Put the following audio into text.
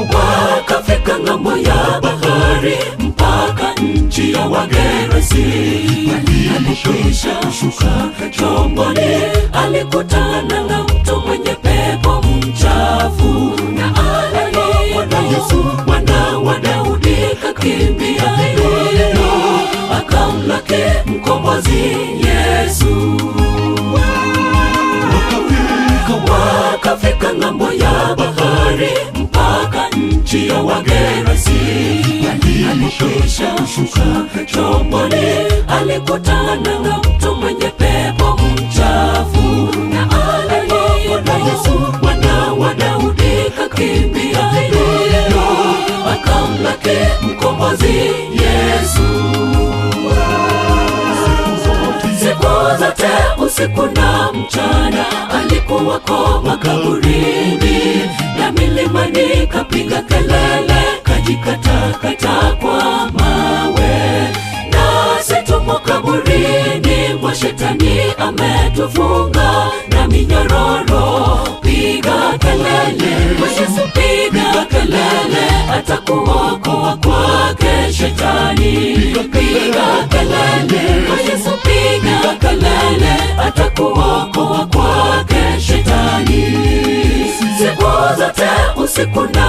wakafika ng'ambo ya bahari, mpaka nchi ya Wagerasi. Alipokwisha kushuka chomboni, alikutana na mtu mwenye pepo mchafu, na alipoona Yesu mwana wa Daudi, kakimbia hilo akamlaki mkombozi Yesu. Wakafika ng'ambo ya bahari, mpaka nchi ya Wagerasi. Alipokwisha kushuka chomboni, alikutana na mtu mwenye pepo mchafu, na alipoona Yesu mwana wa Daudi, kakimbia hilo akamlaki mkombozi Yesu. Siku zote usiku na mchana alikuwako makaburini, na milimani kapiga kelele, kajikatakata kwa mawe. Nasi tumo kaburini mwa Shetani, ametufunga na minyororo. Piga kelele kwa Yesu, piga kelele, atakuokoa kwake Shetani. Piga kelele kwa Yesu, piga kelele, atakuokoa kwake Shetani. Siku zote usiku na